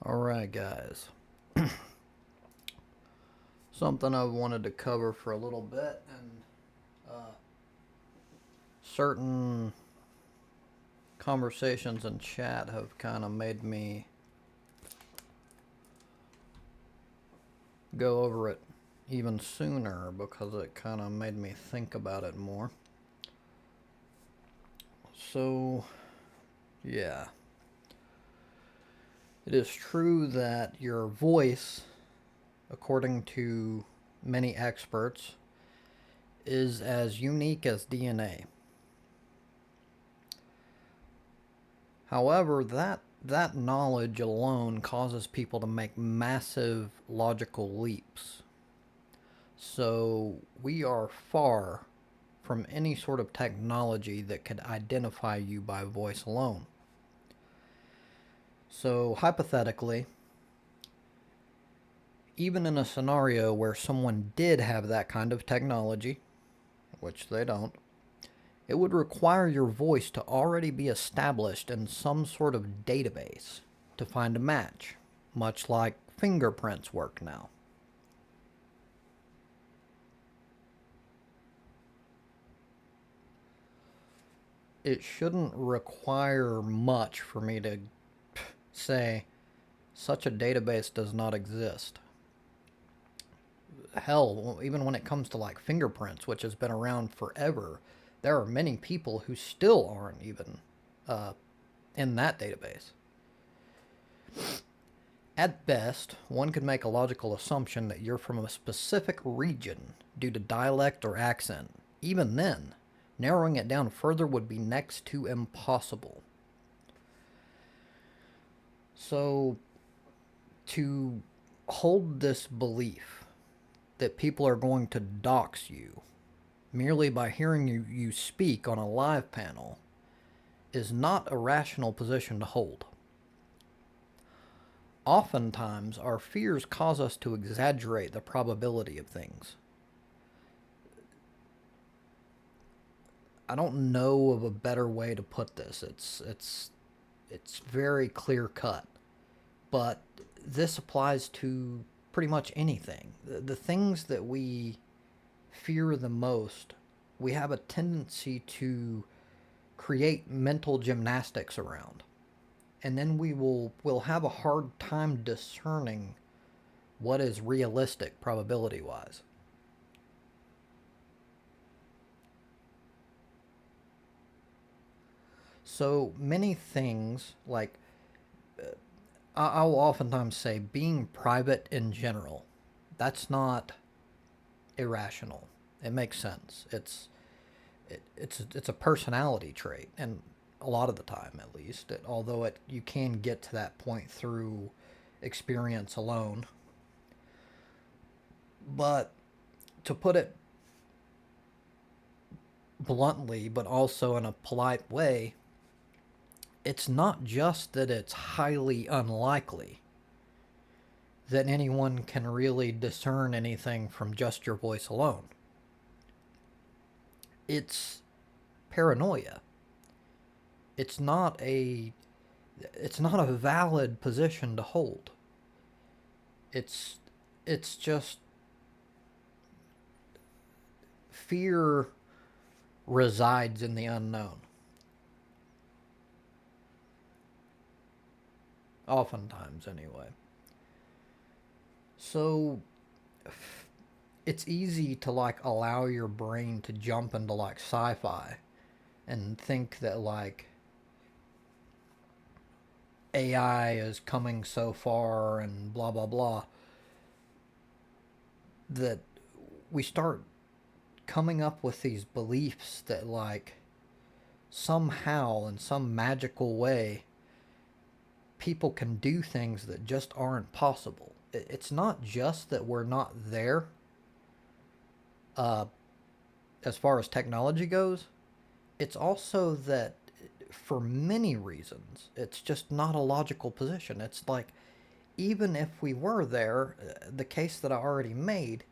Alright, guys. Something I've wanted to cover for a little bit, and certain conversations in chat have kind of made me go over it even sooner because it kind of made me think about it more. So, yeah. It is true that your voice, according to many experts, is as unique as DNA. However, that knowledge alone causes people to make massive logical leaps. So we are far from any sort of technology that could identify you by voice alone. So hypothetically, even in a scenario where someone did have that kind of technology, which they don't, it would require your voice to already be established in some sort of database to find a match, much like fingerprints work now. It shouldn't require much for me to say such a database does not exist. Hell, even when it comes to like fingerprints, which has been around forever, there are many people who still aren't even uh, in that database. At best, one could make a logical assumption that you're from a specific region due to dialect or accent. Even then, narrowing it down further would be next to impossible. So, to hold this belief that people are going to dox you merely by hearing you speak on a live panel is not a rational position to hold. Oftentimes, our fears cause us to exaggerate the probability of things. I don't know of a better way to put this. It's very clear cut, but this applies to pretty much anything. The things that we fear the most, we have a tendency to create mental gymnastics around. And then we'll have a hard time discerning what is realistic probability wise. So many things like I'll oftentimes say being private in general, that's not irrational. It makes sense. It's a personality trait, and a lot of the time, at least. Although you can get to that point through experience alone, but to put it bluntly, but also in a polite way, it's not just that it's highly unlikely that anyone can really discern anything from just your voice alone. It's paranoia. It's not a it's not a valid position to hold. It's it's just fear resides in the unknown. Oftentimes anyway. So it's easy to like allow your brain to jump into like sci-fi and think that like AI is coming so far and blah blah blah that we start coming up with these beliefs that like somehow in some magical way people can do things that just aren't possible. It's not just that we're not there uh, as far as technology goes, it's also that for many reasons, it's just not a logical position. It's like, even if we were there, the case that I already made,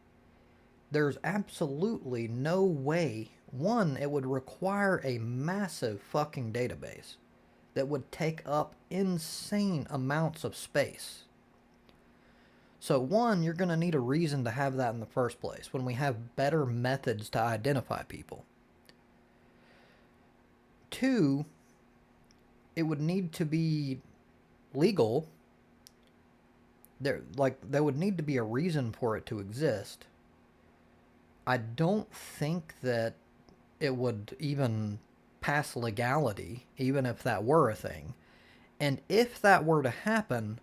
there's absolutely no way. One, it would require a massive fucking database that would take up insane amounts of space. So, one, you're going to need a reason to have that in the first place when we have better methods to identify people. Two, it would need to be legal. There would need to be a reason for it to exist. I don't think that it would even pass legality, even if that were a thing. And if that were to happen,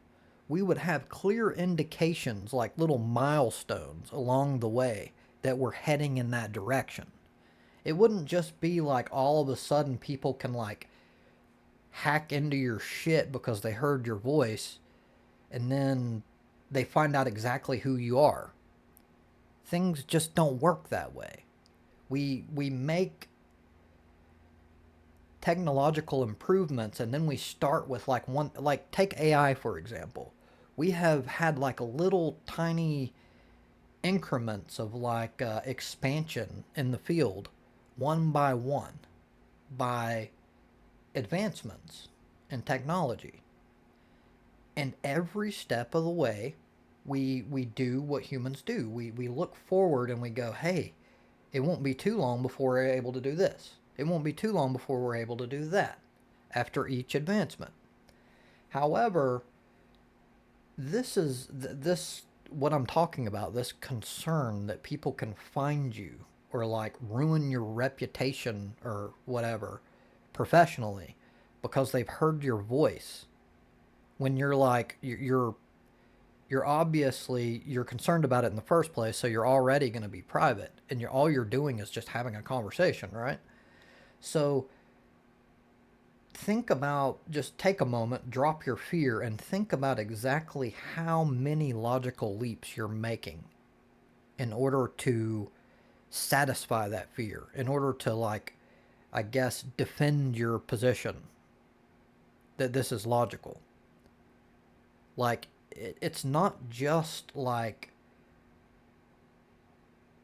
we would have clear indications, like little milestones along the way, that we're heading in that direction. It wouldn't just be like all of a sudden people can like hack into your shit because they heard your voice and then they find out exactly who you are. Things just don't work that way. We make technological improvements and then we start with like one, like take AI for example. We have had like a little tiny increments of like expansion in the field one by advancements in technology. And every step of the way, we do what humans do. We look forward and we go, hey, it won't be too long before we're able to do this. It won't be too long before we're able to do that after each advancement. However, this what I'm talking about, this concern that people can find you or like ruin your reputation or whatever professionally because they've heard your voice when you're like you're obviously you're concerned about it in the first place, so you're already going to be private and you're all you're doing is just having a conversation, right? So think about, just take a moment, drop your fear and think about exactly how many logical leaps you're making in order to satisfy that fear, in order to like I guess defend your position that this is logical. Like it's not just like,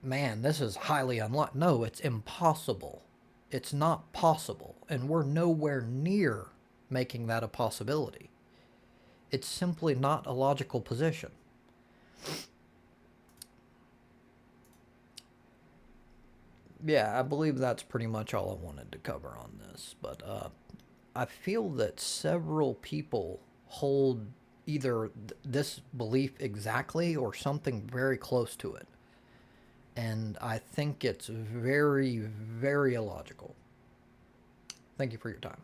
man, this is highly unlikely. No, it's impossible. It's not possible. And we're nowhere near making that a possibility. It's simply not a logical position. Yeah, I believe that's pretty much all I wanted to cover on this. But I feel that several people hold either this belief exactly or something very close to it. And I think it's very, very illogical. Thank you for your time.